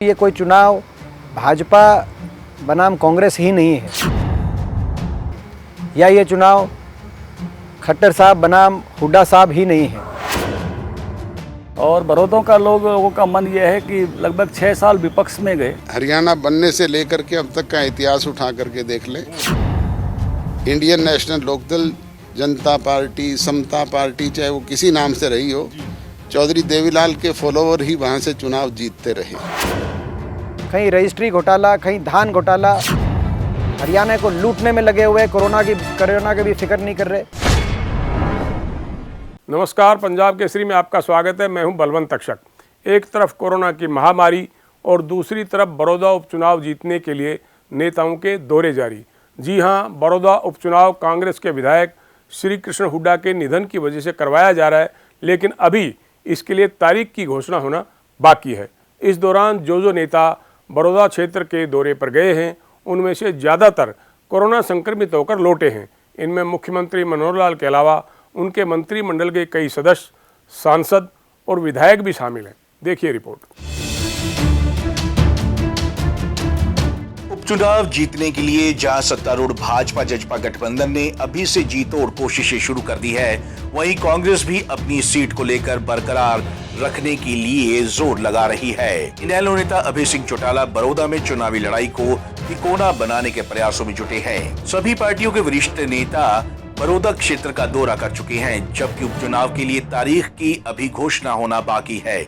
ये कोई चुनाव भाजपा बनाम कांग्रेस ही नहीं है, या ये चुनाव खट्टर साहब बनाम हुड्डा साहब ही नहीं है। और बड़ौदा का लोगों का मन यह है कि लगभग 6 साल विपक्ष में गए। हरियाणा बनने से लेकर के अब तक का इतिहास उठा करके देख लें। इंडियन नेशनल लोकदल, जनता पार्टी, समता पार्टी, चाहे वो किसी नाम से रही हो, चौधरी देवीलाल के फॉलोवर ही वहाँ से चुनाव जीतते रहे। कहीं रजिस्ट्री घोटाला, कहीं धान घोटाला, हरियाणा को लूटने में लगे हुए, कोरोना की भी फिक्र नहीं कर रहे। नमस्कार, पंजाब केसरी में आपका स्वागत है। मैं हूं बलवंत तक्षक। एक तरफ कोरोना की महामारी और दूसरी तरफ बड़ौदा उपचुनाव जीतने के लिए नेताओं के दौरे जारी। जी हां, बड़ौदा उपचुनाव कांग्रेस के विधायक श्री कृष्ण हुड्डा के निधन की वजह से करवाया जा रहा है, लेकिन अभी इसके लिए तारीख की घोषणा होना बाकी है। इस दौरान जो नेता बड़ौदा क्षेत्र के दौरे पर गए हैं, उनमें से ज़्यादातर कोरोना संक्रमित होकर लौटे हैं। इनमें मुख्यमंत्री मनोहर लाल के अलावा उनके मंत्रिमंडल के कई सदस्य, सांसद और विधायक भी शामिल हैं। देखिए रिपोर्ट। उपचुनाव जीतने के लिए जहां सत्तारूढ़ भाजपा जजपा गठबंधन ने अभी से जी तोड़ कोशिशें शुरू कर दी है, वहीं कांग्रेस भी अपनी सीट को लेकर बरकरार रखने के लिए जोर लगा रही है। इनेलो नेता अभय सिंह चौटाला बड़ौदा में चुनावी लड़ाई को तिकोना बनाने के प्रयासों में जुटे हैं। सभी पार्टियों के वरिष्ठ नेता बड़ौदा क्षेत्र का दौरा कर चुके हैं, जबकि उपचुनाव के लिए तारीख की अभी घोषणा होना बाकी है।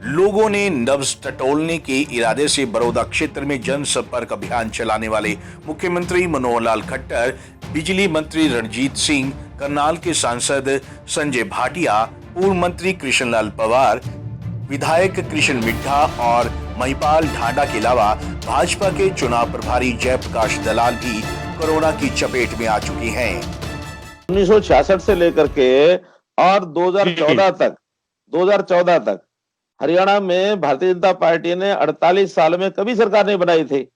लोगों ने नब्ज टटोलने के इरादे से बड़ौदा क्षेत्र में जनसंपर्क अभियान चलाने वाले मुख्यमंत्री मनोहर लाल खट्टर, बिजली मंत्री रणजीत सिंह, करनाल के सांसद संजय भाटिया, पूर्व मंत्री कृष्णलाल पवार, विधायक कृष्ण मिड्ढा और महिपाल ढांडा के अलावा भाजपा के चुनाव प्रभारी जयप्रकाश दलाल भी कोरोना की चपेट में आ चुके हैं। 1966 से लेकर के और 2014 तक हरियाणा में भारतीय जनता पार्टी ने 48 साल में कभी सरकार नहीं बनाई थी।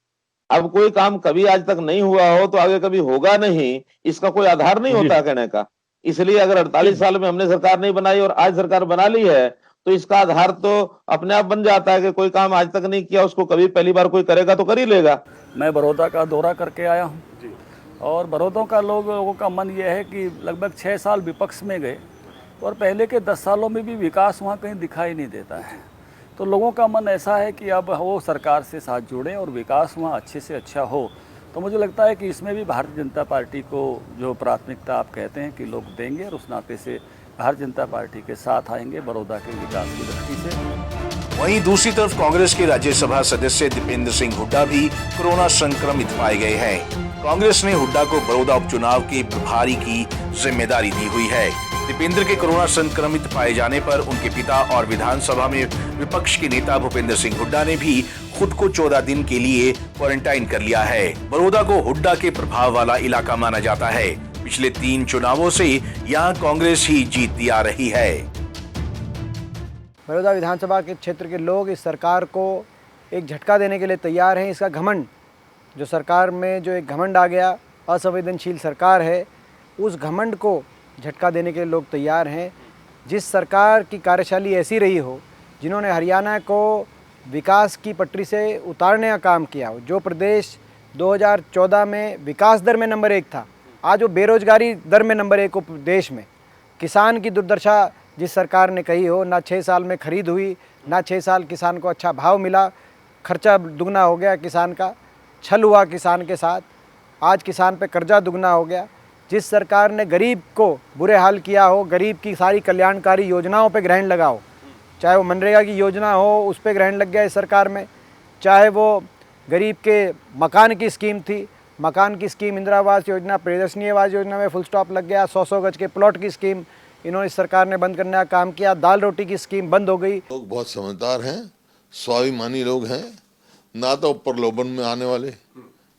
अब कोई काम कभी आज तक नहीं हुआ हो तो आगे कभी होगा नहीं, इसका कोई आधार नहीं होता कहने का। इसलिए अगर 48 साल में हमने सरकार नहीं बनाई और आज सरकार बना ली है, तो इसका आधार तो अपने आप बन जाता है कि कोई काम आज तक नहीं किया, उसको कभी पहली बार कोई करेगा तो कर ही लेगा। मैं बड़ौदा का दौरा करके आया हूँ और बड़ौदा का लोगों का मन यह है कि लगभग 6 साल विपक्ष में गए और पहले के 10 सालों में भी विकास वहाँ कहीं दिखाई नहीं देता है। तो लोगों का मन ऐसा है कि अब वो सरकार से साथ जुड़ें और विकास वहाँ अच्छे से अच्छा हो। तो मुझे लगता है कि इसमें भी भारतीय जनता पार्टी को जो प्राथमिकता आप कहते हैं कि लोग देंगे, और उस नाते से भारतीय जनता पार्टी के साथ आएंगे बड़ौदा के विकास की दृष्टि से। वहीं दूसरी तरफ कांग्रेस के राज्यसभा सदस्य दीपेंद्र सिंह हुड्डा भी कोरोना संक्रमित पाए गए हैं। कांग्रेस ने हुड्डा को बड़ौदा उपचुनाव के प्रभारी की जिम्मेदारी दी हुई है। दीपेंद्र के कोरोना संक्रमित पाए जाने पर उनके पिता और विधानसभा में विपक्ष के नेता भूपेंद्र सिंह हुड्डा ने भी खुद को 14 दिन के लिए क्वारंटाइन कर लिया है। बड़ौदा को हुड्डा के प्रभाव वाला इलाका माना जाता है। पिछले 3 चुनावों से यहाँ कांग्रेस ही जीतती आ रही है। बड़ौदा विधानसभा के क्षेत्र के लोग इस सरकार को एक झटका देने के लिए तैयार हैं। इसका घमंड, जो सरकार में जो एक घमंड आ गया, असंवेदनशील सरकार है, उस घमंड को झटका देने के लिए लोग तैयार हैं। जिस सरकार की कार्यशैली ऐसी रही हो, जिन्होंने हरियाणा को विकास की पटरी से उतारने का काम किया हो, जो प्रदेश 2014 में विकास दर में नंबर 1 था, आज वो बेरोजगारी दर में नंबर 1 हो देश में। किसान की दुर्दशा जिस सरकार ने कही हो, ना 6 साल में खरीद हुई, ना 6 साल किसान को अच्छा भाव मिला, खर्चा दुगना हो गया किसान का, छल हुआ किसान के साथ, आज किसान पे कर्जा दुगना हो गया। जिस सरकार ने गरीब को बुरे हाल किया हो, गरीब की सारी कल्याणकारी योजनाओं पे ग्रहण लगाओ, चाहे वो मनरेगा की योजना हो उस पे ग्रहण लग गया इस सरकार में, चाहे वो गरीब के मकान की स्कीम थी, मकान की स्कीम, इंदिरा आवास योजना, प्रियदर्शनी आवास योजना में फुल स्टॉप लग गया। 100 गज के प्लॉट की स्कीम इन्होंने इस सरकार ने बंद करने का काम किया। दाल रोटी की स्कीम बंद हो गई। लोग बहुत समझदार हैं, स्वाभिमानी लोग हैं, ना तो प्रलोभन में आने वाले,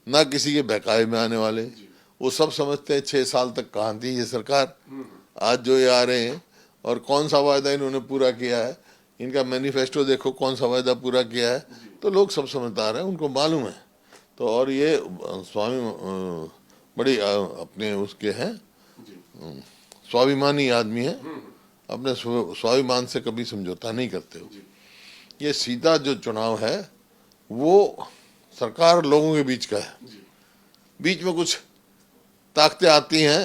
ना किसी के बहकावे में आने वाले। वो सब समझते हैं 6 साल तक कहाँ थी ये सरकार, आज जो ये आ रहे हैं और कौन सा वायदा इन्होंने पूरा किया है, इनका मैनिफेस्टो देखो कौन सा वायदा पूरा किया है, तो लोग सब समझदार हैं, उनको मालूम है। तो और ये स्वामी बड़ी अपने उसके हैं, स्वाभिमानी आदमी है, अपने स्वाभिमान से कभी समझौता नहीं करते हो। ये सीधा जो चुनाव है वो सरकार और लोगों के बीच का है। बीच में कुछ ताकतें आती हैं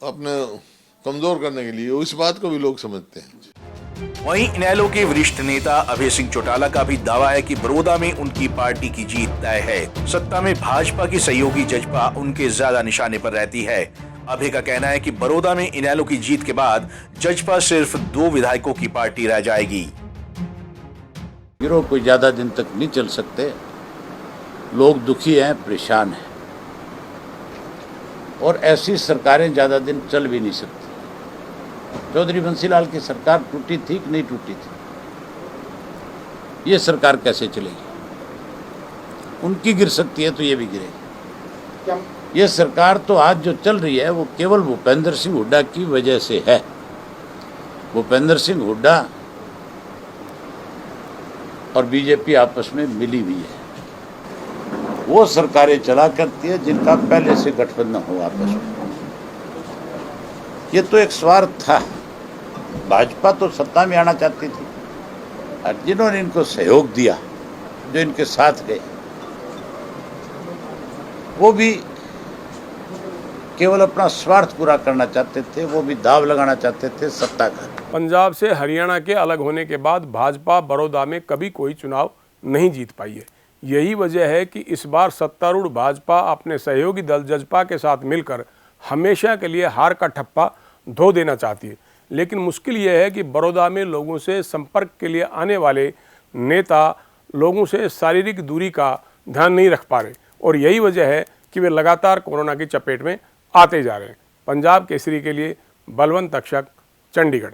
अपने कमजोर करने के लिए, इस बात को भी लोग समझते हैं। वहीं इनेलो के वरिष्ठ नेता अभय सिंह चौटाला का भी दावा है कि बड़ौदा में उनकी पार्टी की जीत तय है। सत्ता में भाजपा की सहयोगी जजपा उनके ज्यादा निशाने पर रहती है। अभय का कहना है कि बड़ौदा में इनेलो की जीत के बाद जजपा सिर्फ 2 विधायकों की पार्टी रह जाएगी। गिरोह कोई ज्यादा दिन तक नहीं चल सकते, लोग दुखी हैं, परेशान हैं, और ऐसी सरकारें ज्यादा दिन चल भी नहीं सकती। चौधरी बंसीलाल की सरकार टूटी थी कि नहीं टूटी थी? ये सरकार कैसे चलेगी? उनकी गिर सकती है तो ये भी गिरेगी। ये सरकार तो आज जो चल रही है वो केवल भूपेंद्र सिंह हुड्डा की वजह से है। भूपेंद्र सिंह हुड्डा और बीजेपी आपस में मिली हुई है। वो सरकारें चला करती है जिनका पहले से गठबंधन हो आपस में। ये तो एक स्वार्थ था। भाजपा तो सत्ता में आना चाहती थी, और जिन्होंने इनको सहयोग दिया, जो इनके साथ गए, वो भी केवल अपना स्वार्थ पूरा करना चाहते थे, वो भी दाव लगाना चाहते थे सत्ता का। पंजाब से हरियाणा के अलग होने के बाद भाजपा बड़ौदा में कभी कोई चुनाव नहीं जीत पाई है। यही वजह है कि इस बार सत्तारूढ़ भाजपा अपने सहयोगी दल जजपा के साथ मिलकर हमेशा के लिए हार का ठप्पा धो देना चाहती है। लेकिन मुश्किल यह है कि बड़ौदा में लोगों से संपर्क के लिए आने वाले नेता लोगों से शारीरिक दूरी का ध्यान नहीं रख पा रहे, और यही वजह है कि वे लगातार कोरोना की चपेट में आते जा रहे हैं। पंजाब केसरी के लिए बलवंत तक्षक, चंडीगढ़।